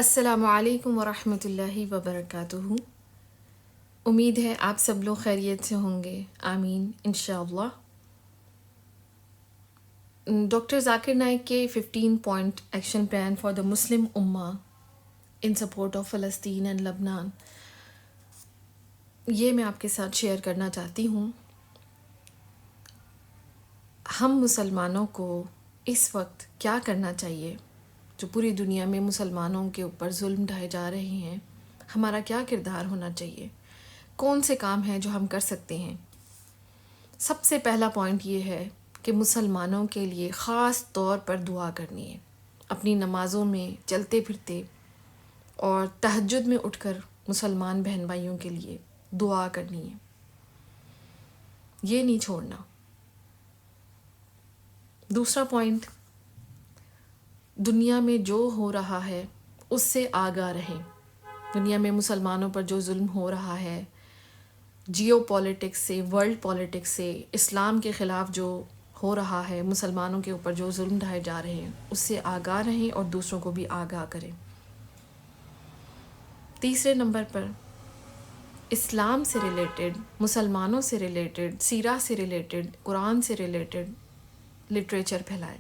السلام علیکم ورحمۃ اللہ وبرکاتہ۔ امید ہے آپ سب لوگ خیریت سے ہوں گے، آمین انشاءاللہ۔ ڈاکٹر ذاکر نائک کے 15 point action plan for the Muslim امہ ان سپورٹ آف فلسطین اینڈ لبنان، یہ میں آپ کے ساتھ شیئر کرنا چاہتی ہوں۔ ہم مسلمانوں کو اس وقت کیا کرنا چاہیے جو پوری دنیا میں مسلمانوں کے اوپر ظلم ڈھائے جا رہے ہیں، ہمارا کیا کردار ہونا چاہیے، کون سے کام ہیں جو ہم کر سکتے ہیں۔ سب سے پہلا پوائنٹ یہ ہے کہ مسلمانوں کے لیے خاص طور پر دعا کرنی ہے، اپنی نمازوں میں چلتے پھرتے اور تہجد میں اٹھ کر مسلمان بہن بھائیوں کے لیے دعا کرنی ہے، یہ نہیں چھوڑنا۔ دوسرا پوائنٹ، دنیا میں جو ہو رہا ہے اس سے آگاہ رہیں۔ دنیا میں مسلمانوں پر جو ظلم ہو رہا ہے، جیو پالیٹکس سے، ورلڈ پالیٹکس سے، اسلام کے خلاف جو ہو رہا ہے، مسلمانوں کے اوپر جو ظلم ڈھائے جا رہے ہیں، اس سے آگاہ رہیں اور دوسروں کو بھی آگاہ کریں۔ تیسرے نمبر پر اسلام سے ریلیٹڈ، مسلمانوں سے ریلیٹڈ، سیرہ سے ریلیٹڈ، قرآن سے ریلیٹڈ لٹریچر پھیلائیں۔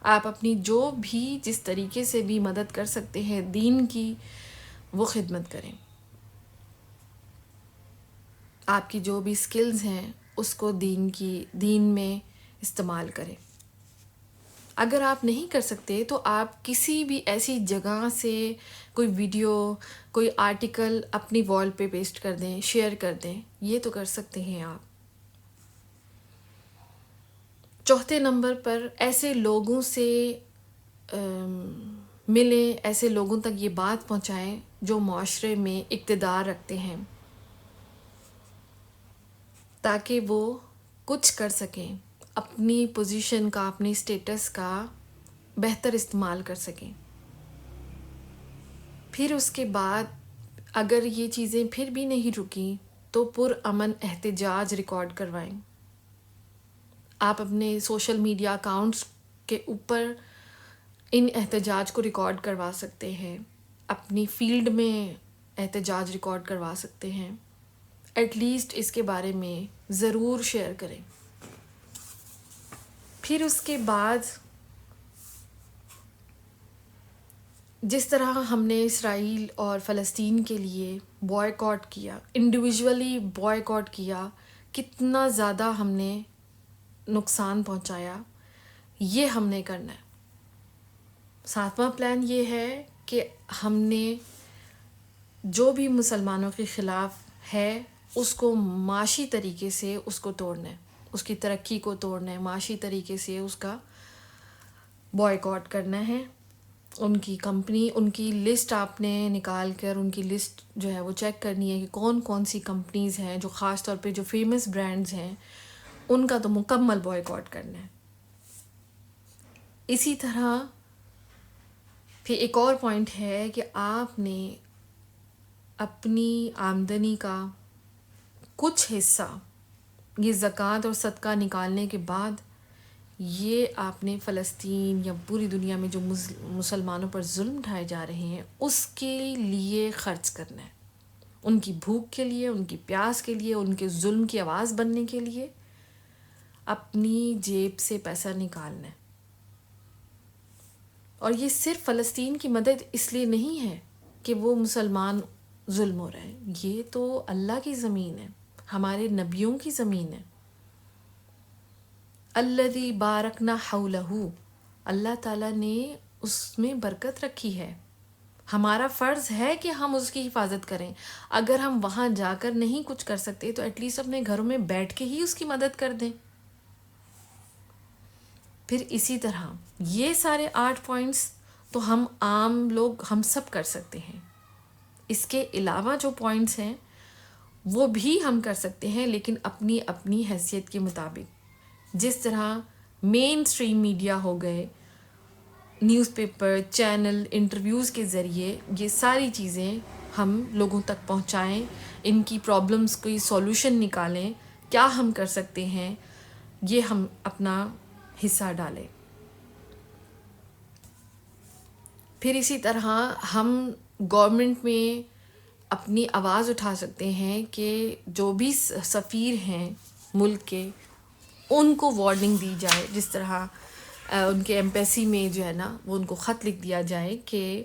آپ اپنی جو بھی جس طریقے سے بھی مدد کر سکتے ہیں دین کی، وہ خدمت کریں۔ آپ کی جو بھی سکلز ہیں اس کو دین میں استعمال کریں۔ اگر آپ نہیں کر سکتے تو آپ کسی بھی ایسی جگہ سے کوئی ویڈیو، کوئی آرٹیکل اپنی وال پہ پیسٹ کر دیں، شیئر کر دیں، یہ تو کر سکتے ہیں آپ۔ چوتھے نمبر پر ایسے لوگوں سے ملیں، ایسے لوگوں تک یہ بات پہنچائیں جو معاشرے میں اقتدار رکھتے ہیں، تاکہ وہ کچھ کر سکیں، اپنی پوزیشن کا، اپنی سٹیٹس کا بہتر استعمال کر سکیں۔ پھر اس کے بعد اگر یہ چیزیں پھر بھی نہیں رکیں تو پرامن احتجاج ریکارڈ کروائیں۔ آپ اپنے سوشل میڈیا اکاؤنٹس کے اوپر ان احتجاج کو ریکارڈ کروا سکتے ہیں، اپنی فیلڈ میں احتجاج ریکارڈ کروا سکتے ہیں۔ ایٹ لیسٹ اس کے بارے میں ضرور شیئر کریں۔ پھر اس کے بعد جس طرح ہم نے اسرائیل اور فلسطین کے لیے بوائے کیا، انڈیویژولی بوائے کیا، کتنا زیادہ ہم نے نقصان پہنچایا، یہ ہم نے کرنا ہے۔ ساتواں پلان یہ ہے کہ ہم نے جو بھی مسلمانوں کے خلاف ہے اس کو معاشی طریقے سے اس کو توڑنا ہے، اس کی ترقی کو توڑنا ہے، معاشی طریقے سے اس کا بوائے کرنا ہے۔ ان کی کمپنی، ان کی لسٹ آپ نے نکال کر ان کی لسٹ جو ہے وہ چیک کرنی ہے کہ کون کون سی کمپنیز ہیں جو خاص طور پہ جو فیمس برانڈز ہیں، ان کا تو مکمل بوائے کرنا ہے۔ اسی طرح پھر ایک اور پوائنٹ ہے کہ آپ نے اپنی آمدنی کا کچھ حصہ، یہ زکوٰۃ اور صدقہ نکالنے کے بعد، یہ آپ نے فلسطین یا پوری دنیا میں جو مسلمانوں پر ظلم ڈھائے جا رہے ہیں اس کے لیے خرچ کرنا ہے، ان کی بھوک کے لیے، ان کی پیاس کے لیے، ان کے ظلم کی آواز بننے کے لیے اپنی جیب سے پیسہ نکالنا ہے۔ اور یہ صرف فلسطین کی مدد اس لیے نہیں ہے کہ وہ مسلمان ظلم ہو رہے ہیں، یہ تو اللہ کی زمین ہے، ہمارے نبیوں کی زمین ہے۔ الذی بارکنا حولہ، اللہ تعالیٰ نے اس میں برکت رکھی ہے، ہمارا فرض ہے کہ ہم اس کی حفاظت کریں۔ اگر ہم وہاں جا کر نہیں کچھ کر سکتے تو ایٹ لیسٹ اپنے گھروں میں بیٹھ کے ہی اس کی مدد کر دیں۔ پھر اسی طرح یہ سارے 8 پوائنٹس تو ہم عام لوگ ہم سب کر سکتے ہیں، اس کے علاوہ جو پوائنٹس ہیں وہ بھی ہم کر سکتے ہیں، لیکن اپنی اپنی حیثیت کے مطابق۔ جس طرح مین اسٹریم میڈیا ہو گئے، نیوز پیپر، چینل، انٹرویوز کے ذریعے یہ ساری چیزیں ہم لوگوں تک پہنچائیں، ان کی پرابلمس کی سولوشن نکالیں، کیا ہم کر سکتے ہیں، یہ ہم اپنا حصہ ڈالیں۔ پھر اسی طرح ہم گورنمنٹ میں اپنی آواز اٹھا سکتے ہیں کہ جو بھی سفیر ہیں ملک کے ان کو وارننگ دی جائے، جس طرح ان کے ایمبیسی میں جو ہے نا وہ ان کو خط لکھ دیا جائے کہ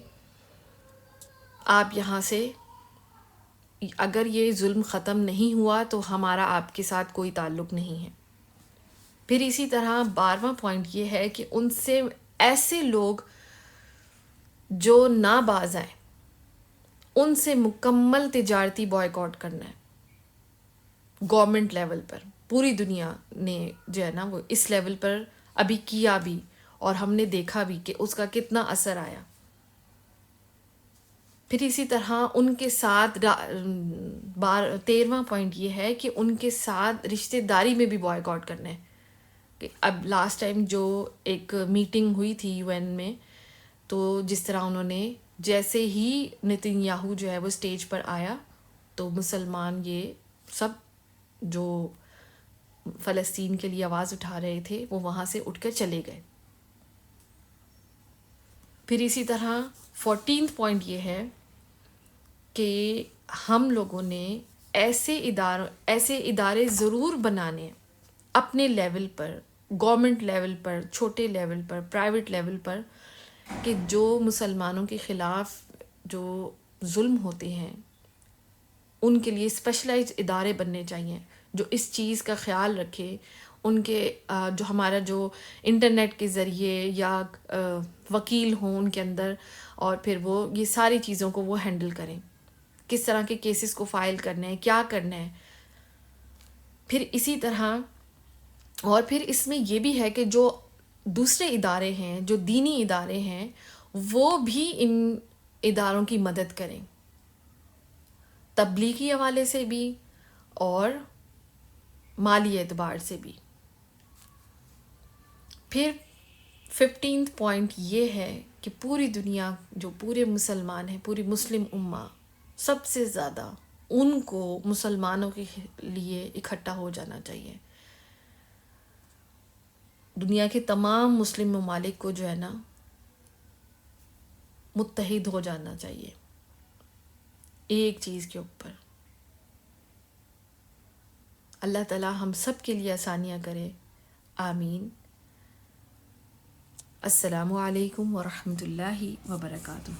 آپ یہاں سے اگر یہ ظلم ختم نہیں ہوا تو ہمارا آپ کے ساتھ کوئی تعلق نہیں ہے۔ پھر اسی طرح 12واں پوائنٹ یہ ہے کہ ان سے ایسے لوگ جو ناباز ہیں ان سے مکمل تجارتی بائیکاٹ کرنا ہے گورنمنٹ لیول پر۔ پوری دنیا نے جو ہے نا وہ اس لیول پر ابھی کیا بھی، اور ہم نے دیکھا بھی کہ اس کا کتنا اثر آیا۔ پھر اسی طرح ان کے ساتھ 13واں پوائنٹ یہ ہے کہ ان کے ساتھ رشتہ داری میں بھی بائیکاٹ کرنا ہے۔ کہ اب لاسٹ ٹائم جو ایک میٹنگ ہوئی تھی یو این میں، تو جس طرح انہوں نے جیسے ہی نتن یاہو جو ہے وہ اسٹیج پر آیا تو مسلمان یہ سب جو فلسطین کے لیے آواز اٹھا رہے تھے وہ وہاں سے اٹھ کر چلے گئے۔ پھر اسی طرح 14 پوائنٹ یہ ہے کہ ہم لوگوں نے ایسے ادارے ضرور بنانے اپنے لیول پر، گورنمنٹ لیول پر، چھوٹے لیول پر، پرائیویٹ لیول پر، کہ جو مسلمانوں کے خلاف جو ظلم ہوتے ہیں ان کے لیے اسپیشلائز ادارے بننے چاہیے جو اس چیز کا خیال رکھے، ان کے جو ہمارا جو انٹرنیٹ کے ذریعے یا وکیل ہوں ان کے اندر، اور پھر وہ یہ ساری چیزوں کو وہ ہینڈل کریں، کس طرح کے کیسز کو فائل کرنا ہے، کیا کرنا ہے۔ پھر اسی طرح اور پھر اس میں یہ بھی ہے کہ جو دوسرے ادارے ہیں، جو دینی ادارے ہیں، وہ بھی ان اداروں کی مدد کریں، تبلیغی حوالے سے بھی اور مالی اعتبار سے بھی۔ پھر 15 پوائنٹ یہ ہے کہ پوری دنیا جو پورے مسلمان ہیں، پوری مسلم امہ، سب سے زیادہ ان کو مسلمانوں کے لیے اکٹھا ہو جانا چاہیے۔ دنیا کے تمام مسلم ممالک کو جو ہے نا متحد ہو جانا چاہیے ایک چیز کے اوپر۔ اللہ تعالی ہم سب کے لیے آسانیاں کرے، آمین۔ السلام علیکم ورحمۃ اللہ وبرکاتہ۔